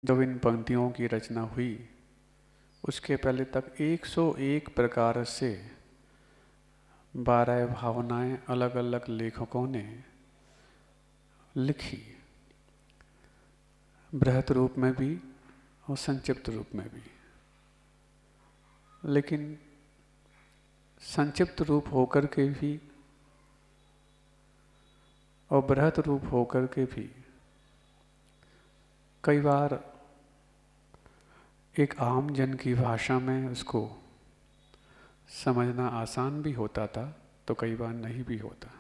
जब इन पंक्तियों की रचना हुई उसके पहले तक 101 प्रकार से 12 भावनाएं अलग अलग लेखकों ने लिखी, बृहत रूप में भी और संक्षिप्त रूप में भी। लेकिन संक्षिप्त रूप होकर के भी और बृहत रूप होकर के भी कई बार एक आम जन की भाषा में उसको समझना आसान भी होता था तो कई बार नहीं भी होता।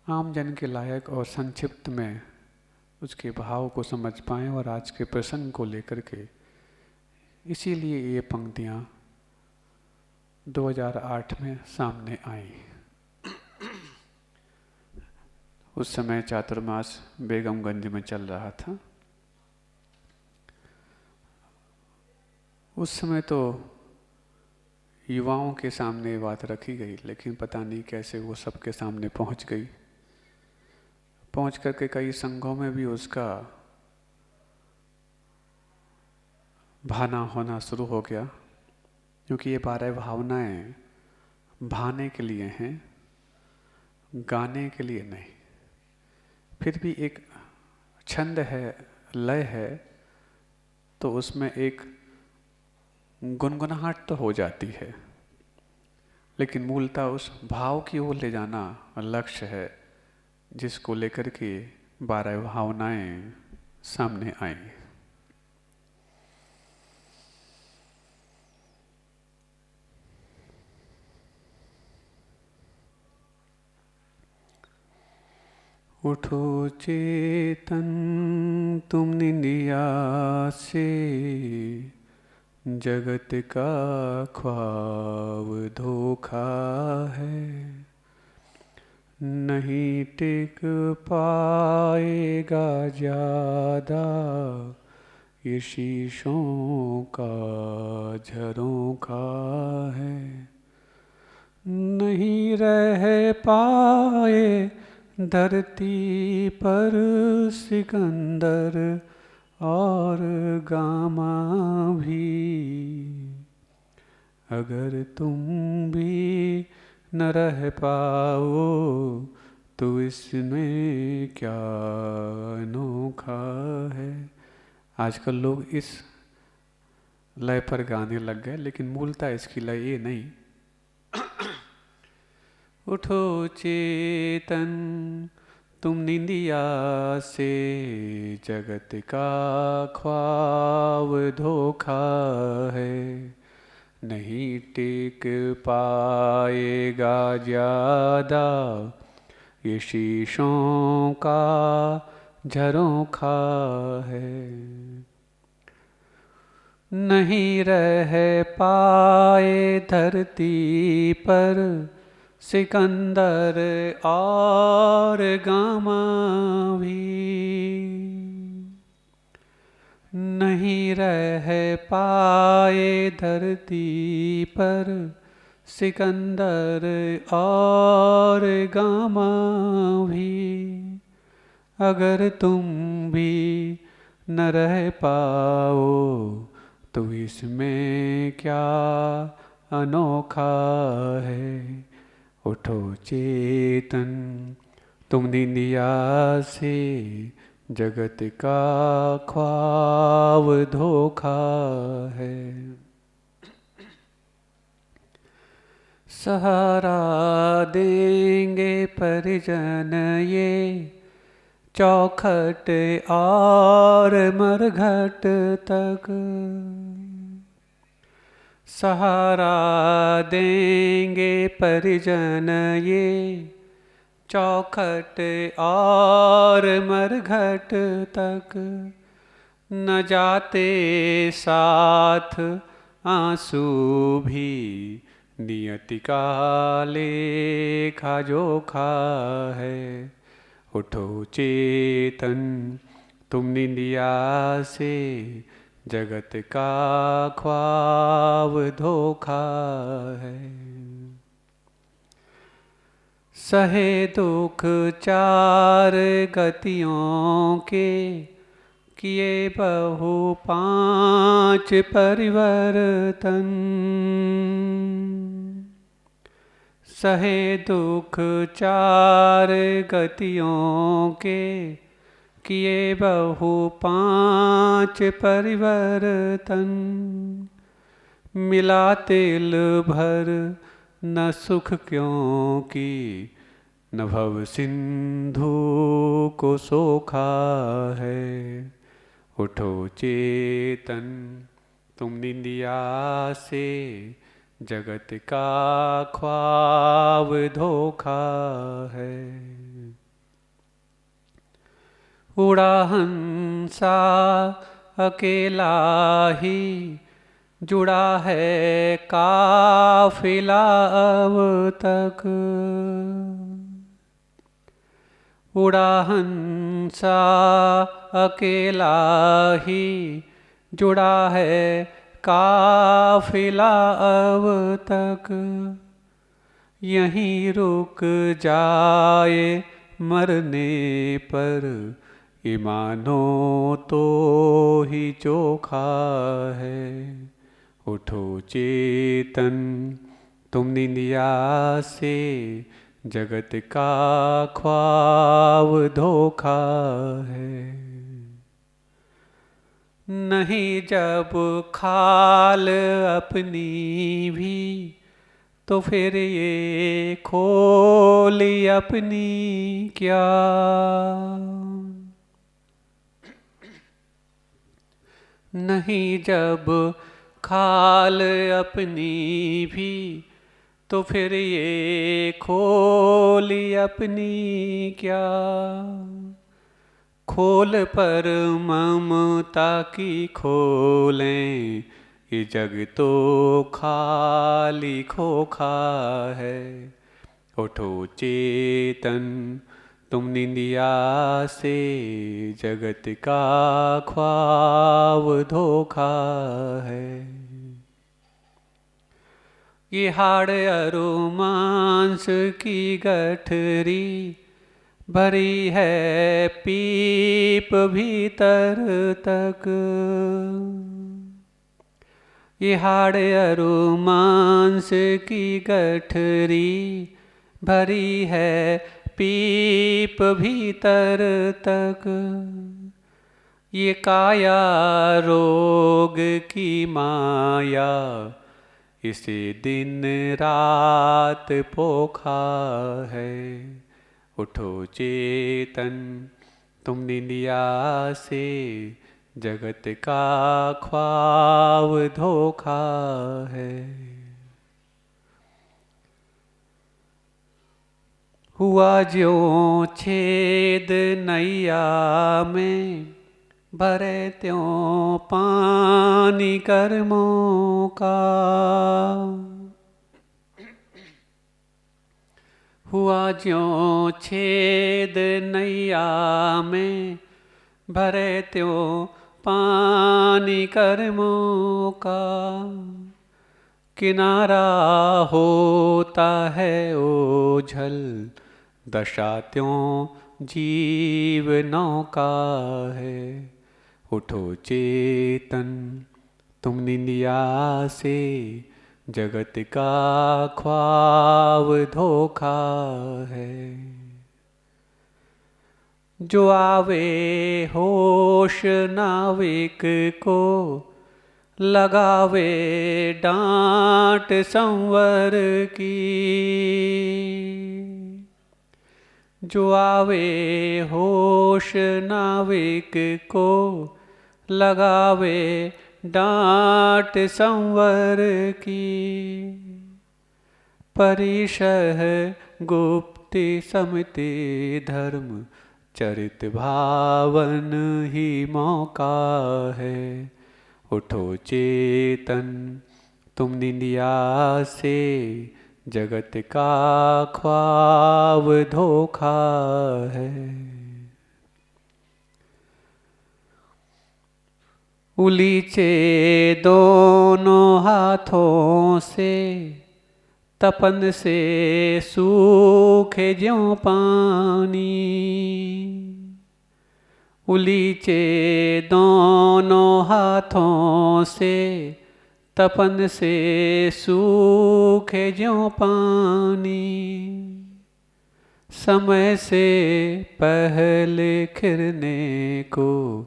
आम जन के लायक और संक्षिप्त में उसके भाव को समझ पाएं और आज के प्रसंग को लेकर के इसीलिए ये पंक्तियाँ 2008 में सामने आई। उस समय चातुर्मास बेगमगंज में चल रहा था। उस समय तो युवाओं के सामने बात रखी गई, लेकिन पता नहीं कैसे वो सबके सामने पहुंच गई। पहुंच करके कई संघों में भी उसका भाना होना शुरू हो गया, क्योंकि ये 12 भावनाएं भाने के लिए हैं, गाने के लिए नहीं। फिर भी एक छंद है, लय है, तो उसमें एक गुनगुनाहट तो हो जाती है, लेकिन मूलतः उस भाव की ओर ले जाना लक्ष्य है, जिसको लेकर के 12 भावनाएं सामने आई। उठो चेतन तुम निंदिया से, जगत का ख्वाब धोखा है। नहीं टिक पाएगा ज्यादा ये शीशों का झरोखा है। नहीं रह पाए धरती पर सिकंदर और गामा भी, अगर तुम भी न रह पाओ तो इसमें क्या अनोखा है। आजकल लोग इस लय पर गाने लग गए, लेकिन मूलतः इसकी लय ये नहीं। उठो चेतन तुम निंदिया से, जगत का ख्वाब धोखा है। नहीं टिक पाएगा ज्यादा ये शीशों का झरोखा है। नहीं रह पाए धरती पर सिकंदर और गामा भी, नहीं रह पाए धरती पर सिकंदर और गामा भी, अगर तुम भी न रह पाओ तो इसमें क्या अनोखा है। उठो चेतन तुम निंदिया से, जगत का ख्वाब धोखा है। सहारा देंगे परिजन ये, चौखट और मरघट तक। सहारा देंगे परिजन ये, चौखट और मरघट तक। न जाते साथ आंसू भी, नियति का लेखा जोखा है। उठो चेतन तुम निंदिया से, जगत का ख्वाब धोखा है। सहे दुख चार गतियों के, किए बहु पांच परिवर्तन, सहे दुख चार गतियों के, किए बहु पांच परिवर्तन। मिला तिल भर न सुख क्यों की, न भव सिंधु को सोखा है। उठो चेतन तुम निंदिया से, जगत का ख्वाब धोखा है। उड़ा हंसा अकेला ही, जुड़ा है काफिला अब तक। उड़ा हंसा अकेला ही, जुड़ा है काफिला अब तक। यहीं रुक जाए मरने पर, ईमानो तो ही चोखा है। उठो चेतन तुम निंदिया से, जगत का ख्वाब धोखा है। नहीं जब खाल अपनी भी, तो फिर ये खोली अपनी क्या। नहीं जब खाल अपनी भी, तो फिर ये खोली अपनी क्या। खोल पर ममता की खोलें, ये जग तो खाली खोखा है। उठो चेतन तुम निंदिया से, जगत का ख्वाब धोखा है। ये हाड़ अरु मांस की गठरी, भरी है पीप भीतर तक। ये हाड़ अरु मांस की गठरी, भरी है पीप भीतर तक। ये काया रोग की माया, इसे दिन रात पोखा है। उठो चेतन तुम निंदिया से, जगत का ख्वाब धोखा है। हुआ ज्यों छेद नैया में, भरे त्यों पानी कर्मों का। हुआ ज्यों छेद नैया में, भरे त्यों पानी कर्मों का। किनारा होता है ओझल, दशा त्यों जीव नौका है। उठो चेतन तुम निंदिया से, जगत का ख्वाब धोखा है। जो आवे होश नाविक को, लगावे डांट संवर की। जो आवे होश नाविक को, लगावे डांट संवर की। परिशह गुप्ति समति धर्म, चरित भावन ही मौका है। उठो चेतन तुम निंदिया से, जगत का ख्वाब धोखा है। उलीचे दोनों हाथों से, तपन से सूखे ज्यों पानी। उलीचे दोनों हाथों से तपन से सूखे ज्यों पानी, समय से पहले खिरने को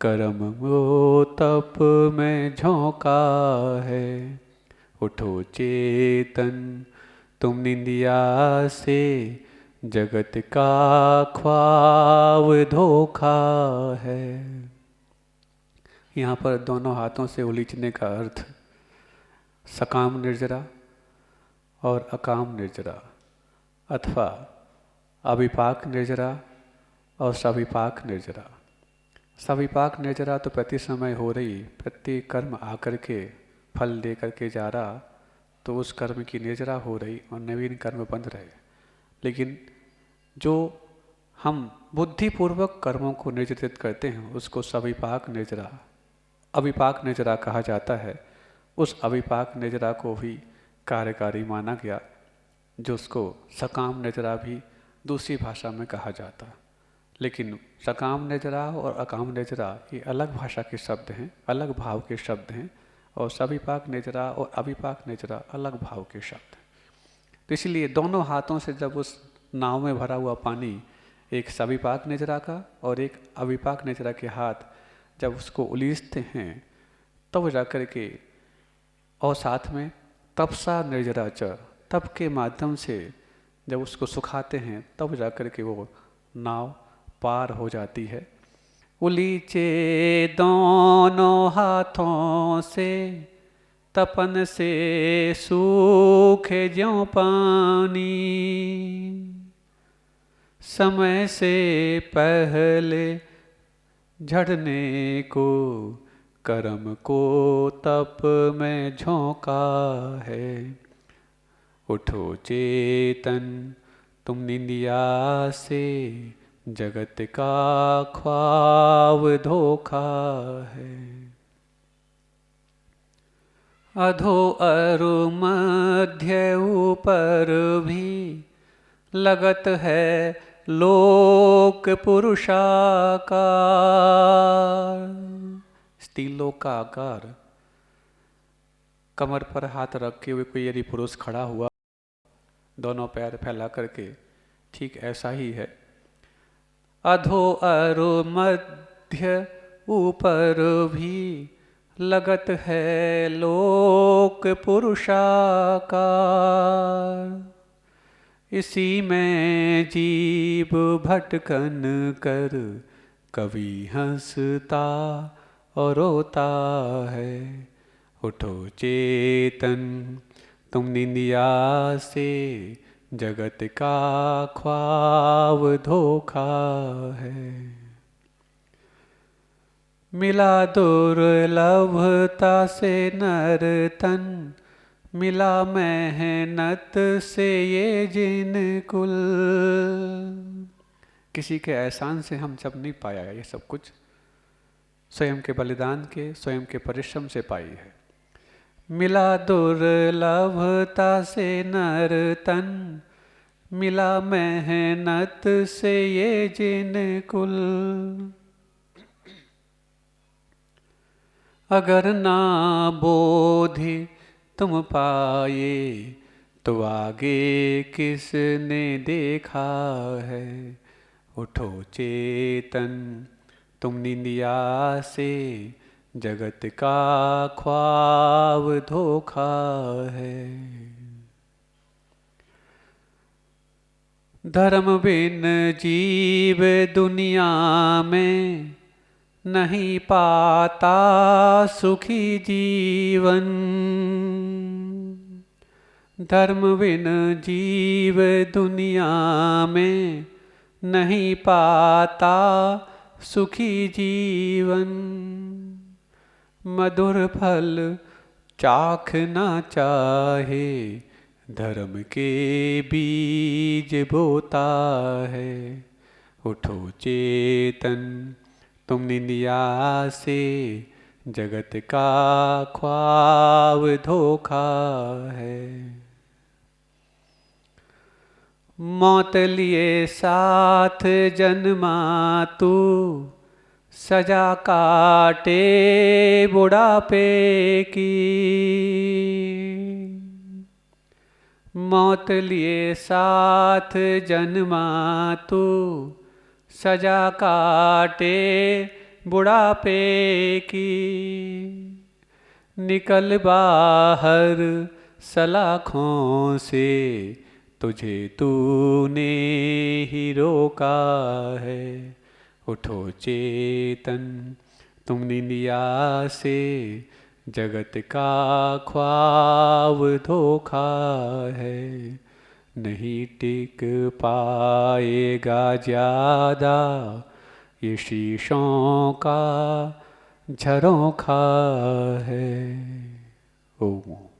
कर्म वो तप में झोंका है। उठो चेतन तुम निंदिया से, जगत का ख्वाब धोखा है। यहाँ पर दोनों हाथों से उलीचने का अर्थ सकाम निर्जरा और अकाम निर्जरा अथवा अविपाक निर्जरा और सविपाक निर्जरा। सविपाक निर्जरा तो प्रति समय हो रही, प्रति कर्म आकर के फल दे करके जा रहा, तो उस कर्म की निर्जरा हो रही और नवीन कर्म बंध रहे। लेकिन जो हम बुद्धिपूर्वक कर्मों को निर्जरित करते हैं उसको सविपाक निर्जरा, अविपाक निर्जरा कहा जाता है। उस अविपाक निर्जरा को भी कार्यकारी माना गया, जो उसको सकाम निर्जरा भी दूसरी भाषा में कहा जाता। लेकिन सकाम निर्जरा और अकाम निर्जरा ये अलग भाषा के शब्द हैं, अलग भाव के शब्द हैं, और सविपाक निर्जरा और अविपाक निर्जरा अलग भाव के शब्द हैं। तो इसलिए दोनों हाथों से जब उस नाव में भरा हुआ पानी, एक सविपाक निर्जरा का और एक अविपाक निर्जरा के हाथ जब उसको उलीचते हैं, तब जाकर के, और साथ में तपसा निर्जरा च, तप के माध्यम से जब उसको सुखाते हैं तब जाकर के वो नाव पार हो जाती है। उलीचे दोनों हाथों से तपन से सूखे ज्यों पानी, समय से पहले झड़ने को कर्म को तप में झोंका है। उठो चेतन तुम निंदिया से, जगत का ख्वाब धोखा है। अधो अरु मध्य ऊपर भी लगत है लोक पुरुषाकार। स्त्रीलोक का आकार, कमर पर हाथ रख के हुए कोई यदि पुरुष खड़ा हुआ, दोनों पैर फैला करके, ठीक ऐसा ही है। अधो अरु मध्य ऊपर भी लगत है लोक पुरुषाकार। इसी में जीव भटकन कर कभी हंसता और रोता है। उठो चेतन तुम निंदिया से, जगत का ख्वाब धोखा है। मिला दुर्लभता से नर तन, मिला मेहनत से ये जिन कुल। किसी के एहसान से हम सब नहीं पाया ये सब कुछ, स्वयं के बलिदान के, स्वयं के परिश्रम से पाई है। मिला दुर्लभता से नर तन, मिला मेहनत से ये जिन कुल। अगर ना बोधि तुम पाए, तो आगे किसने देखा है। उठो चेतन तुम निंदिया से, जगत का ख्वाब धोखा है। धर्म बिन जीव दुनिया में, नहीं पाता सुखी जीवन। धर्म बिन जीव दुनिया में, नहीं पाता सुखी जीवन। मधुर फल चाखना चाहे, धर्म के बीज बोता है। उठो चेतन तुम निंदिया से, जगत का ख्वाब धोखा है। मौत लिए साथ जन्मा तू, सजा काटे बुढ़ापे की, मौत लिए साथ जन्मा तू, सजा काटे बुढ़ापे की। निकल बाहर सलाखों से, तुझे तूने ही रोका है। उठो चेतन तुम निंदिया से, जगत का ख्वाब धोखा है। नहीं टिक पाएगा ज्यादा ये शीशों का झरोखा है। ओम।